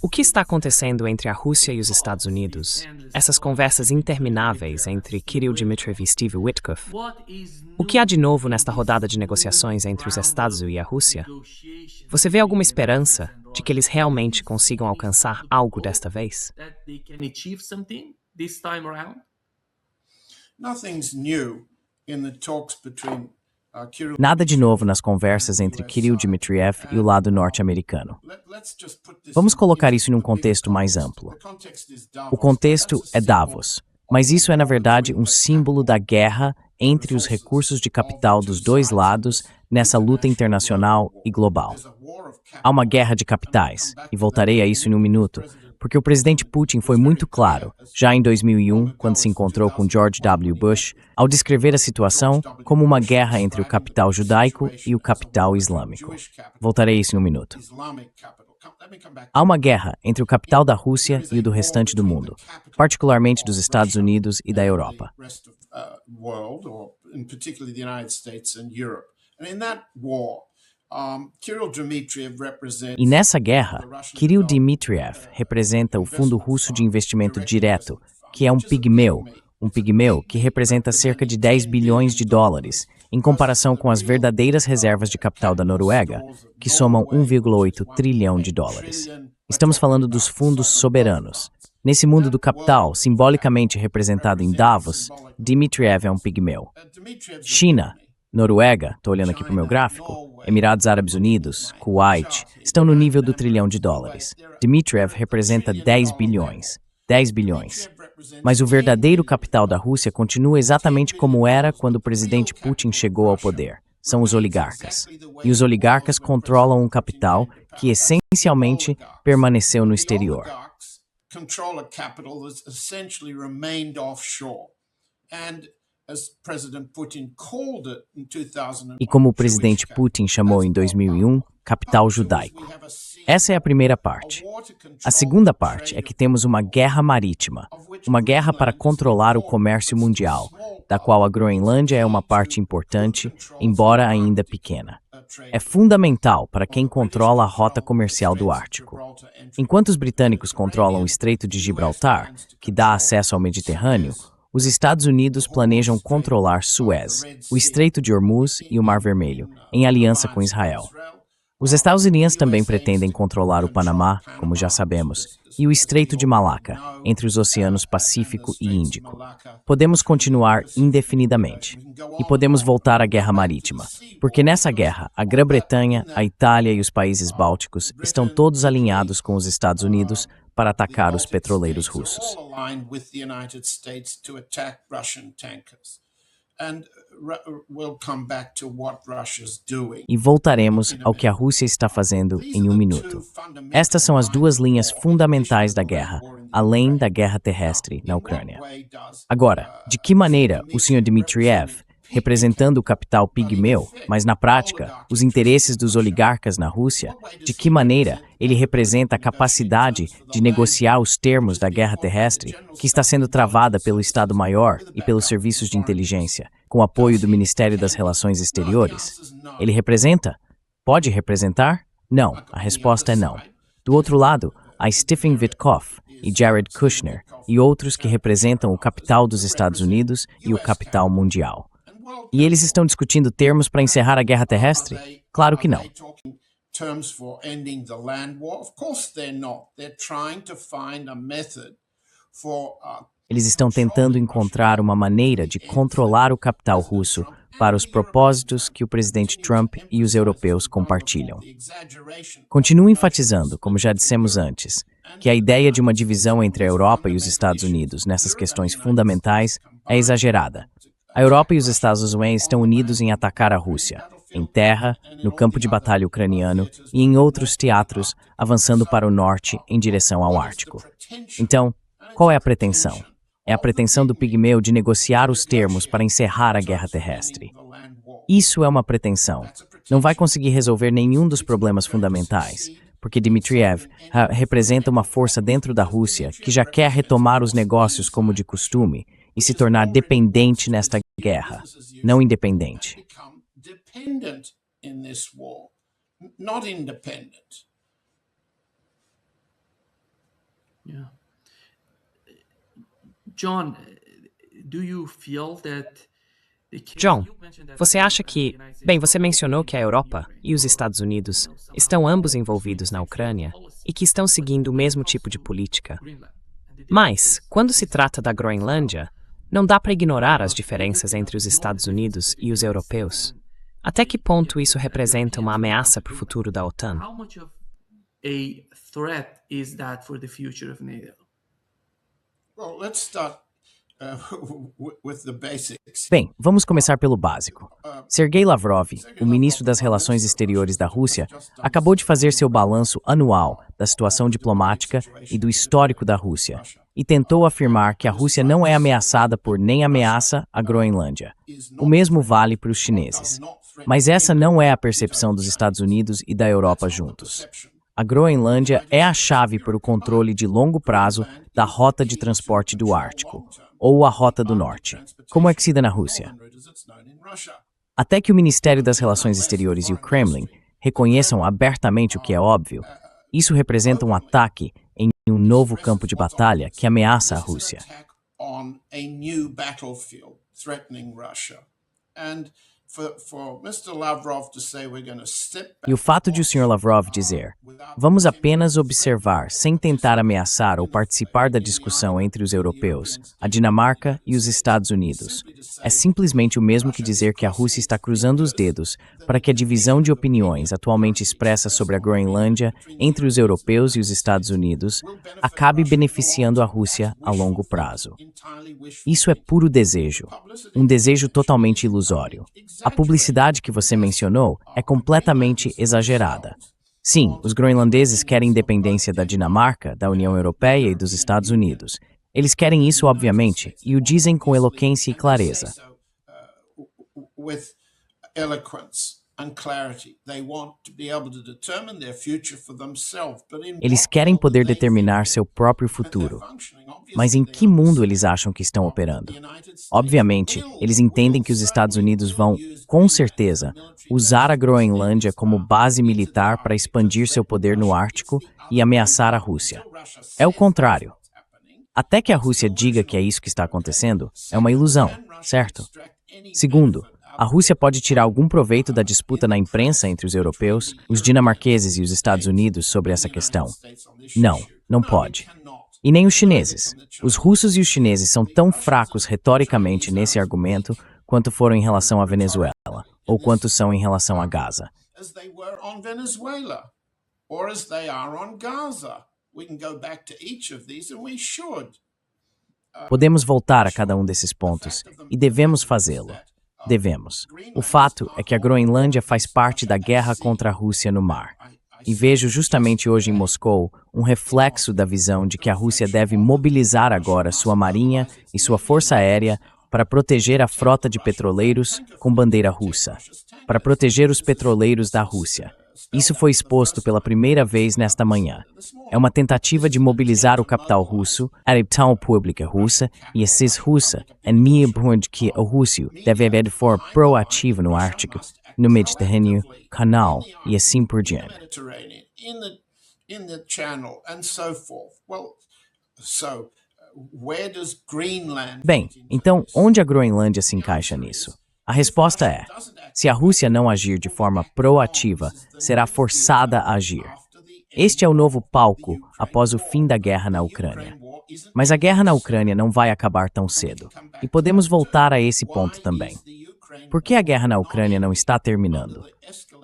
O que está acontecendo entre a Rússia e os Estados Unidos? Essas conversas intermináveis entre Kirill Dmitriev e Steve Witkoff? O que há de novo nesta rodada de negociações entre os Estados e a Rússia? Você vê alguma esperança de que eles realmente consigam alcançar algo desta vez? Nada de novo nas conversas entre Kirill Dmitriev e o lado norte-americano. Vamos colocar isso em um contexto mais amplo. O contexto é Davos, mas isso é na verdade um símbolo da guerra entre os recursos de capital dos dois lados nessa luta internacional e global. Há uma guerra de capitais, e voltarei a isso em um minuto, porque o presidente Putin foi muito claro, já em 2001, quando se encontrou com George W. Bush, ao descrever a situação como uma guerra entre o capital judaico e o capital islâmico. Voltarei a isso em um minuto. Há uma guerra entre o capital da Rússia e o do restante do mundo, particularmente dos Estados Unidos e da Europa. E nessa guerra, Kirill Dmitriev representa o Fundo Russo de Investimento Direto, que é um pigmeu que representa cerca de 10 bilhões de dólares, em comparação com as verdadeiras reservas de capital da Noruega, que somam 1,8 trilhão de dólares. Estamos falando dos fundos soberanos. Nesse mundo do capital, simbolicamente representado em Davos, Dmitriev é um pigmeu. China, Noruega, estou olhando aqui para o meu gráfico, Emirados Árabes Unidos, Kuwait, estão no nível do trilhão de dólares. Dmitriev representa 10 bilhões. 10 bilhões. Mas o verdadeiro capital da Rússia continua exatamente como era quando o presidente Putin chegou ao poder. São os oligarcas. E os oligarcas controlam um capital que essencialmente permaneceu no exterior. E como o presidente Putin chamou em 2001, capital judaico. Essa é a primeira parte. A segunda parte é que temos uma guerra marítima, uma guerra para controlar o comércio mundial, da qual a Groenlândia é uma parte importante, embora ainda pequena. É fundamental para quem controla a rota comercial do Ártico. Enquanto os britânicos controlam o Estreito de Gibraltar, que dá acesso ao Mediterrâneo, os Estados Unidos planejam controlar Suez, o Estreito de Hormuz e o Mar Vermelho, em aliança com Israel. Os estadunidenses também pretendem controlar o Panamá, como já sabemos, e o Estreito de Malaca, entre os oceanos Pacífico e Índico. Podemos continuar indefinidamente. E podemos voltar à guerra marítima, porque nessa guerra, a Grã-Bretanha, a Itália e os países bálticos estão todos alinhados com os Estados Unidos para atacar os petroleiros russos. E voltaremos ao que a Rússia está fazendo em um minuto. Estas são as duas linhas fundamentais da guerra, além da guerra terrestre na Ucrânia. Agora, de que maneira o Sr. Dmitriev, representando o capital pigmeu, mas na prática, os interesses dos oligarcas na Rússia, de que maneira ele representa a capacidade de negociar os termos da guerra terrestre, que está sendo travada pelo Estado-Maior e pelos serviços de inteligência, com o apoio do Ministério das Relações Exteriores? Ele representa? Pode representar? Não. A resposta é não. Do outro lado, há Stephen Witkoff e Jared Kushner e outros que representam o capital dos Estados Unidos e o capital mundial. E eles estão discutindo termos para encerrar a guerra terrestre? Claro que não. Eles estão tentando encontrar uma maneira de controlar o capital russo para os propósitos que o presidente Trump e os europeus compartilham. Continuo enfatizando, como já dissemos antes, que a ideia de uma divisão entre a Europa e os Estados Unidos nessas questões fundamentais é exagerada. A Europa e os Estados Unidos estão unidos em atacar a Rússia, em terra, no campo de batalha ucraniano e em outros teatros, avançando para o norte em direção ao Ártico. Então, qual é a pretensão? É a pretensão do pigmeu de negociar os termos para encerrar a guerra terrestre. Isso é uma pretensão. Não vai conseguir resolver nenhum dos problemas fundamentais, porque Dmitriev representa uma força dentro da Rússia que já quer retomar os negócios como de costume e se tornar dependente nesta guerra, não independente. not independent. Yeah. John, do you feel that John, você acha que... Bem, você mencionou que a Europa e os Estados Unidos estão ambos envolvidos na Ucrânia e que estão seguindo o mesmo tipo de política. Mas, quando se trata da Groenlândia, não dá para ignorar as diferenças entre os Estados Unidos e os europeus. Até que ponto isso representa uma ameaça para o futuro da OTAN? How much of a threat is that for the future of NATO? Well, let's start with the basics. Bem, vamos começar pelo básico. Sergei Lavrov, o ministro das Relações Exteriores da Rússia, acabou de fazer seu balanço anual da situação diplomática e do histórico da Rússia, e tentou afirmar que a Rússia não é ameaçada por nem ameaça a Groenlândia. O mesmo vale para os chineses. Mas essa não é a percepção dos Estados Unidos e da Europa juntos. A Groenlândia é a chave para o controle de longo prazo da rota de transporte do Ártico, ou a Rota do Norte, como é conhecida na Rússia. Até que o Ministério das Relações Exteriores e o Kremlin reconheçam abertamente o que é óbvio, isso representa um ataque em um novo campo de batalha que ameaça a Rússia. E o fato de o Sr. Lavrov dizer, vamos apenas observar sem tentar ameaçar ou participar da discussão entre os europeus, a Dinamarca e os Estados Unidos, é simplesmente o mesmo que dizer que a Rússia está cruzando os dedos para que a divisão de opiniões atualmente expressa sobre a Groenlândia entre os europeus e os Estados Unidos acabe beneficiando a Rússia a longo prazo. Isso é puro desejo, um desejo totalmente ilusório. A publicidade que você mencionou é completamente exagerada. Sim, os groenlandeses querem independência da Dinamarca, da União Europeia e dos Estados Unidos. Eles querem isso, obviamente, e o dizem com eloquência e clareza. Eles querem poder determinar seu próprio futuro. Mas em que mundo eles acham que estão operando? Obviamente, eles entendem que os Estados Unidos vão, com certeza, usar a Groenlândia como base militar para expandir seu poder no Ártico e ameaçar a Rússia. É o contrário. Até que a Rússia diga que é isso que está acontecendo, é uma ilusão, certo? Segundo, a Rússia pode tirar algum proveito da disputa na imprensa entre os europeus, os dinamarqueses e os Estados Unidos sobre essa questão? Não, não pode. E nem os chineses. Os russos e os chineses são tão fracos retoricamente nesse argumento quanto foram em relação à Venezuela, ou quanto são em relação a Gaza. Podemos voltar a cada um desses pontos, e devemos fazê-lo. Devemos. O fato é que a Groenlândia faz parte da guerra contra a Rússia no mar. E vejo justamente hoje em Moscou um reflexo da visão de que a Rússia deve mobilizar agora sua marinha e sua força aérea para proteger a frota de petroleiros com bandeira russa, para proteger os petroleiros da Rússia. Isso foi exposto pela primeira vez nesta manhã. É uma tentativa de mobilizar o capital russo, a opinião pública russa e a CIS russa, e me aponte que a Rússia deve haver de forma proativa no Ártico, no Mediterrâneo, Canal e assim por diante. Bem, então onde a Groenlândia se encaixa nisso? A resposta é: se a Rússia não agir de forma proativa, será forçada a agir. Este é o novo palco após o fim da guerra na Ucrânia. Mas a guerra na Ucrânia não vai acabar tão cedo, e podemos voltar a esse ponto também. Por que a guerra na Ucrânia não está terminando?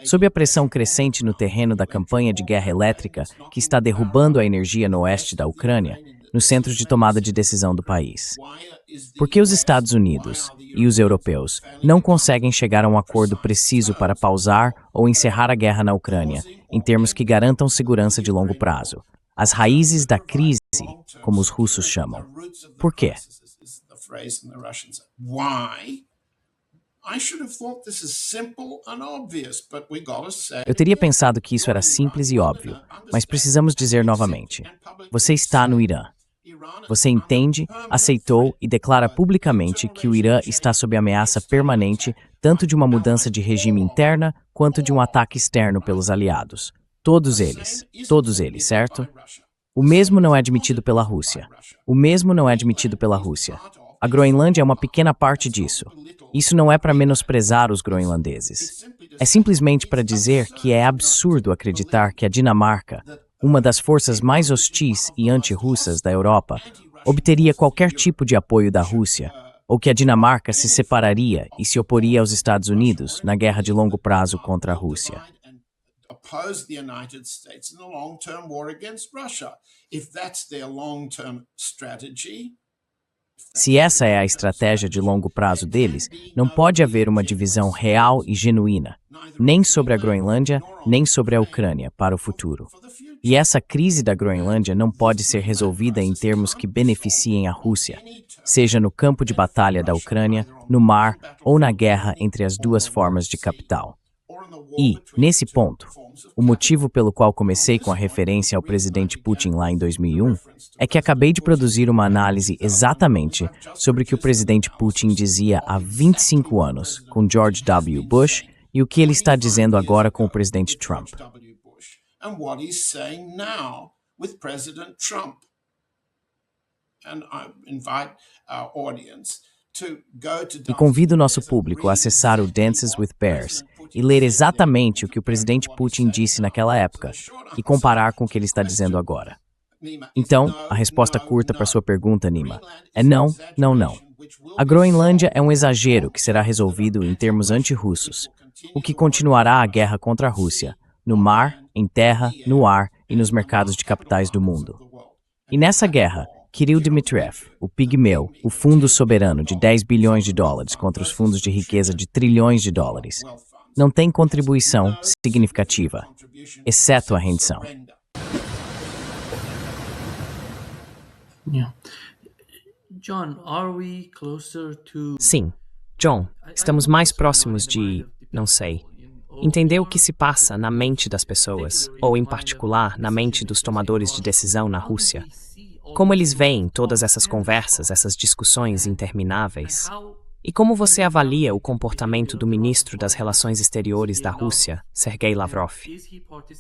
Sob a pressão crescente no terreno da campanha de guerra elétrica que está derrubando a energia no oeste da Ucrânia, no centro de tomada de decisão do país. Por que os Estados Unidos e os europeus não conseguem chegar a um acordo preciso para pausar ou encerrar a guerra na Ucrânia, em termos que garantam segurança de longo prazo? As raízes da crise, como os russos chamam. Por quê? Eu teria pensado que isso era simples e óbvio, mas precisamos dizer novamente. Você está no Irã. Você entende, aceitou e declara publicamente que o Irã está sob ameaça permanente tanto de uma mudança de regime interna quanto de um ataque externo pelos aliados. Todos eles, certo? O mesmo não é admitido pela Rússia. A Groenlândia é uma pequena parte disso. Isso não é para menosprezar os groenlandeses. É simplesmente para dizer que é absurdo acreditar que a Dinamarca, uma das forças mais hostis e anti-russas da Europa, obteria qualquer tipo de apoio da Rússia, ou que a Dinamarca se separaria e se oporia aos Estados Unidos na guerra de longo prazo contra a Rússia. Oppose the United States in the long-term war against Russia. If that's their long-term strategy, Se essa é a estratégia de longo prazo deles, não pode haver uma divisão real e genuína, nem sobre a Groenlândia, nem sobre a Ucrânia, para o futuro. E essa crise da Groenlândia não pode ser resolvida em termos que beneficiem a Rússia, seja no campo de batalha da Ucrânia, no mar ou na guerra entre as duas formas de capital. E, nesse ponto, o motivo pelo qual comecei com a referência ao presidente Putin lá em 2001 é que acabei de produzir uma análise exatamente sobre o que o presidente Putin dizia há 25 anos com George W. Bush e o que ele está dizendo agora com o presidente Trump. and what he's saying now with President Trump. And I invite our audience to go to E convido o nosso público a acessar o Dances with Bears e ler exatamente o que o presidente Putin disse naquela época e comparar com o que ele está dizendo agora. Então, a resposta curta para sua pergunta, Nima, é não, não, não. A Groenlândia é um exagero que será resolvido em termos anti-russos, o que continuará a guerra contra a Rússia, no mar, em terra, no ar e nos mercados de capitais do mundo. E nessa guerra, Kirill Dmitriev, o pigmeu, o fundo soberano de 10 bilhões de dólares contra os fundos de riqueza de trilhões de dólares, não tem contribuição significativa, exceto a rendição. Yeah. John, are we closer to... Sim, John, estamos mais próximos de, não sei, entender o que se passa na mente das pessoas, ou em particular na mente dos tomadores de decisão na Rússia. Como eles veem todas essas conversas, essas discussões intermináveis? E como você avalia o comportamento do ministro das Relações Exteriores da Rússia, Sergei Lavrov?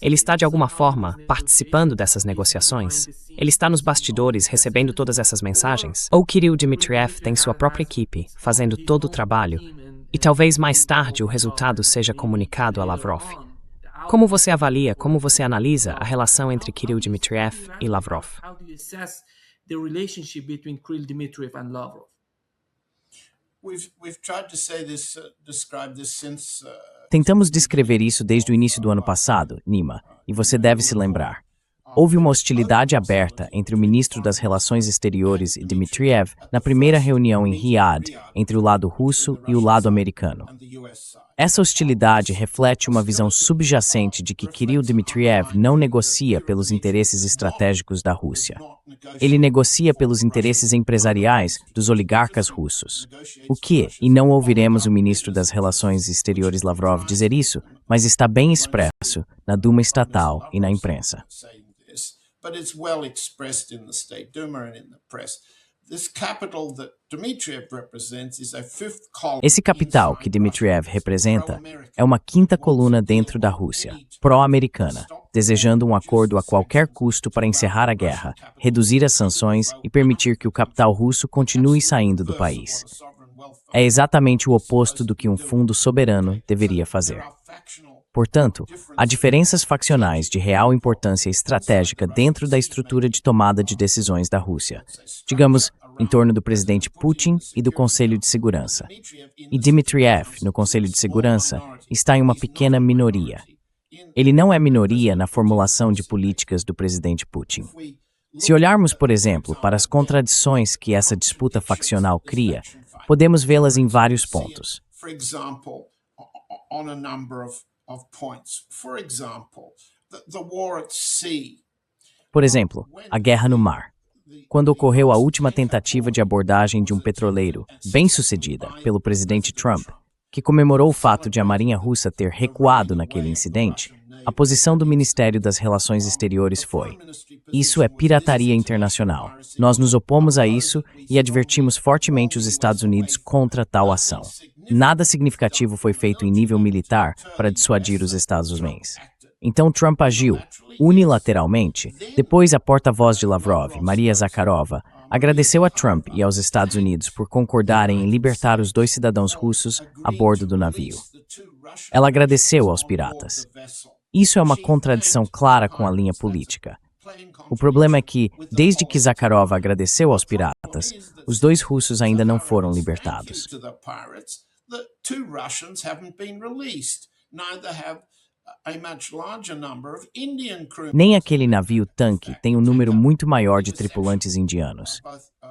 Ele está, de alguma forma, participando dessas negociações? Ele está nos bastidores recebendo todas essas mensagens? Ou Kirill Dmitriev tem sua própria equipe, fazendo todo o trabalho, e talvez mais tarde o resultado seja comunicado a Lavrov? Como você avalia, como você analisa a relação entre Kirill Dmitriev e Lavrov? How do you assess the relationship between Kirill Dmitriev and Lavrov? We've tried to say this, describe this since Tentamos descrever isso desde o início do ano passado, Nima, e você deve se lembrar. Houve uma hostilidade aberta entre o ministro das Relações Exteriores e Dmitriev na primeira reunião em Riad entre o lado russo e o lado americano. and the US side. Essa hostilidade reflete uma visão subjacente de que Kirill Dmitriev não negocia pelos interesses estratégicos da Rússia. Ele negocia pelos interesses empresariais dos oligarcas russos. O que, e não ouviremos o ministro das Relações Exteriores Lavrov dizer isso, mas está bem expresso na Duma estatal e na imprensa. Saying this, but it's well expressed in the State Duma and in the press. This capital that Dmitriev represents is a fifth column. Esse capital que Dmitriev representa é uma quinta coluna dentro da Rússia, pró-americana, desejando um acordo a qualquer custo para encerrar a guerra, reduzir as sanções e permitir que o capital russo continue saindo do país. É exatamente o oposto do que um fundo soberano deveria fazer. Portanto, há diferenças faccionais de real importância estratégica dentro da estrutura de tomada de decisões da Rússia, digamos, em torno do presidente Putin e do Conselho de Segurança. E Dmitriev, no Conselho de Segurança, está em uma pequena minoria. Ele não é minoria na formulação de políticas do presidente Putin. Se olharmos, por exemplo, para as contradições que essa disputa faccional cria, podemos vê-las em vários pontos. For example, on a number of points. For example, the war at sea. Por exemplo, a guerra no mar. Quando ocorreu a última tentativa de abordagem de um petroleiro, bem-sucedida, pelo presidente Trump, que comemorou o fato de a Marinha Russa ter recuado naquele incidente, a posição do Ministério das Relações Exteriores foi: isso é pirataria internacional. Nós nos opomos a isso e advertimos fortemente os Estados Unidos contra tal ação. Nada significativo foi feito em nível militar para dissuadir os Estados Unidos. Então Trump agiu, unilateralmente. Depois, a porta-voz de Lavrov, Maria Zakharova, agradeceu a Trump e aos Estados Unidos por concordarem em libertar os 2 cidadãos russos a bordo do navio. Ela agradeceu aos piratas. Isso é uma contradição clara com a linha política. O problema é que, desde que Zakharova agradeceu aos piratas, os 2 russos ainda não foram libertados. Nem aquele navio-tanque tem um número muito maior de tripulantes indianos.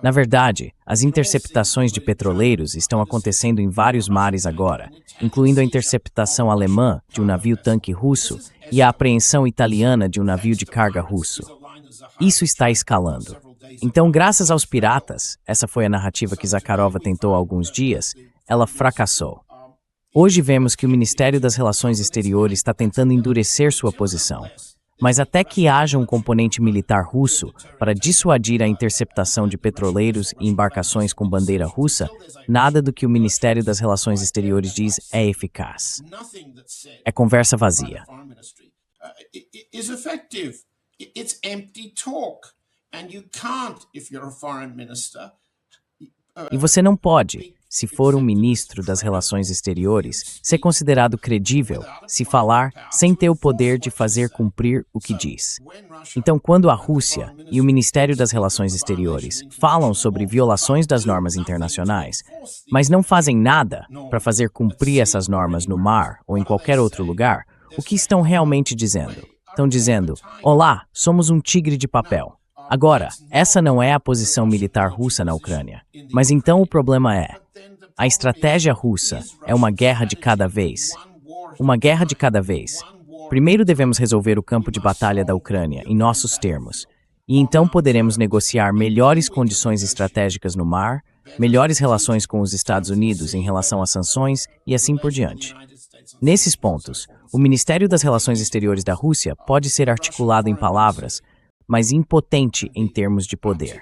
Na verdade, as interceptações de petroleiros estão acontecendo em vários mares agora, incluindo a interceptação alemã de um navio-tanque russo e a apreensão italiana de um navio de carga russo. Isso está escalando. Então, graças aos piratas, essa foi a narrativa que Zakharova tentou há alguns dias, ela fracassou. Hoje vemos que o Ministério das Relações Exteriores está tentando endurecer sua posição. Mas até que haja um componente militar russo para dissuadir a interceptação de petroleiros e embarcações com bandeira russa, nada do que o Ministério das Relações Exteriores diz é eficaz. É conversa vazia. E você não pode, se for um ministro das Relações Exteriores, ser considerado credível se falar sem ter o poder de fazer cumprir o que diz. Então, quando a Rússia e o Ministério das Relações Exteriores falam sobre violações das normas internacionais, mas não fazem nada para fazer cumprir essas normas no mar ou em qualquer outro lugar, o que estão realmente dizendo? Estão dizendo: olá, somos um tigre de papel. Agora, essa não é a posição militar russa na Ucrânia. Mas então o problema é: a estratégia russa é uma guerra de cada vez. Uma guerra de cada vez. Primeiro devemos resolver o campo de batalha da Ucrânia em nossos termos, e então poderemos negociar melhores condições estratégicas no mar, melhores relações com os Estados Unidos em relação às sanções e assim por diante. Nesses pontos, o Ministério das Relações Exteriores da Rússia pode ser articulado em palavras, mas impotente em termos de poder.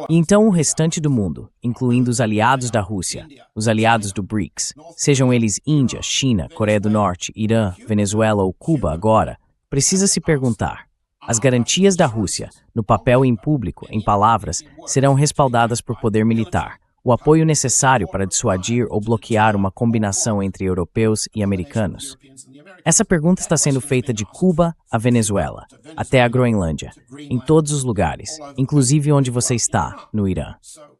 E então o restante do mundo, incluindo os aliados da Rússia, os aliados do BRICS, sejam eles Índia, China, Coreia do Norte, Irã, Venezuela ou Cuba agora, precisa se perguntar: as garantias da Rússia, no papel e em público, em palavras, serão respaldadas por poder militar, o apoio necessário para dissuadir ou bloquear uma combinação entre europeus e americanos? Essa pergunta está sendo feita de Cuba a Venezuela, até a Groenlândia, em todos os lugares, inclusive onde você está, no Irã.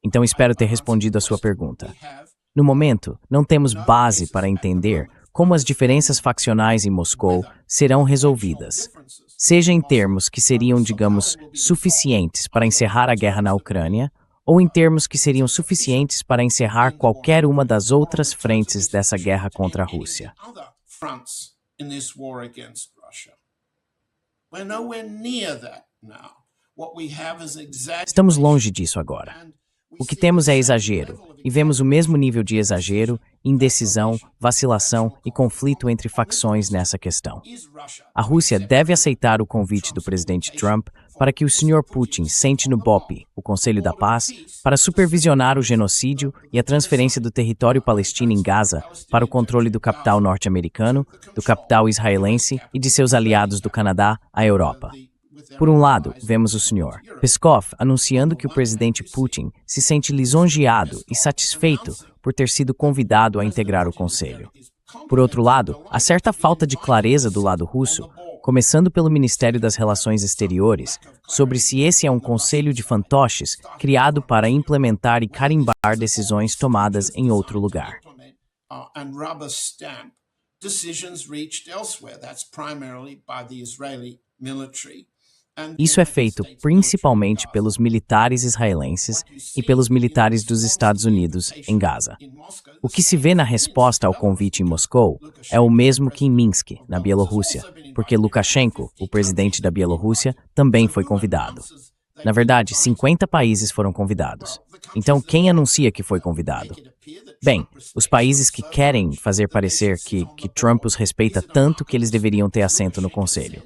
Então espero ter respondido a sua pergunta. No momento, não temos base para entender como as diferenças faccionais em Moscou serão resolvidas, seja em termos que seriam, digamos, suficientes para encerrar a guerra na Ucrânia, ou em termos que seriam suficientes para encerrar qualquer uma das outras frentes dessa guerra contra a Rússia. Estamos longe disso agora. O que temos é exagero, e vemos o mesmo nível de exagero, indecisão, vacilação e conflito entre facções nessa questão. A Rússia deve aceitar o convite do presidente Trump para que o Sr. Putin sente no BOP, o Conselho da Paz, para supervisionar o genocídio e a transferência do território palestino em Gaza para o controle do capital norte-americano, do capital israelense e de seus aliados do Canadá à Europa. Por um lado, vemos o Sr. Peskov anunciando que o presidente Putin se sente lisonjeado e satisfeito por ter sido convidado a integrar o Conselho. Por outro lado, há certa falta de clareza do lado russo, começando pelo Ministério das Relações Exteriores, sobre se esse é um conselho de fantoches criado para implementar e carimbar decisões tomadas em outro lugar. Isso é feito principalmente pelos militares israelenses e pelos militares dos Estados Unidos em Gaza. O que se vê na resposta ao convite em Moscou é o mesmo que em Minsk, na Bielorrússia, porque Lukashenko, o presidente da Bielorrússia, também foi convidado. Na verdade, 50 países foram convidados. Então, quem anuncia que foi convidado? Bem, os países que querem fazer parecer que Trump os respeita tanto que eles deveriam ter assento no Conselho.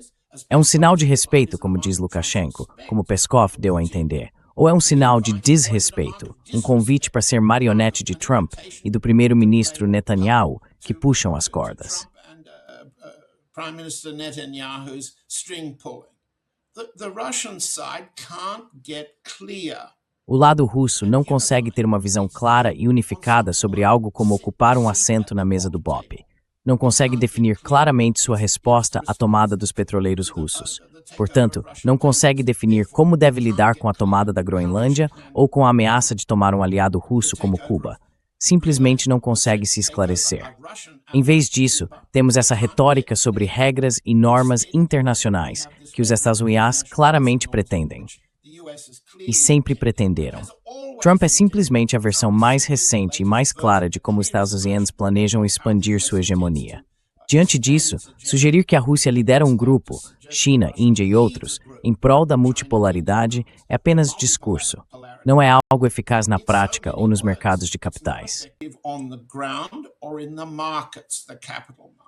É um sinal de respeito, como diz Lukashenko, como Peskov deu a entender. Ou é um sinal de desrespeito, um convite para ser marionete de Trump e do primeiro-ministro Netanyahu que puxam as cordas? Prime Minister Netanyahu's string pulling. The Russian side can't get clear. O lado russo não consegue ter uma visão clara e unificada sobre algo como ocupar um assento na mesa do BOP. Não consegue definir claramente sua resposta à tomada dos petroleiros russos. Portanto, não consegue definir como deve lidar com a tomada da Groenlândia ou com a ameaça de tomar um aliado russo como Cuba. Simplesmente não consegue se esclarecer. Em vez disso, temos essa retórica sobre regras e normas internacionais que os Estados Unidos claramente pretendem. E sempre pretenderam. Trump é simplesmente a versão mais recente e mais clara de como os Estados Unidos planejam expandir sua hegemonia. Diante disso, sugerir que a Rússia lidera um grupo, China, Índia e outros, em prol da multipolaridade é apenas discurso. Não é algo eficaz na prática ou nos mercados de capitais. On the ground or in the markets, the capital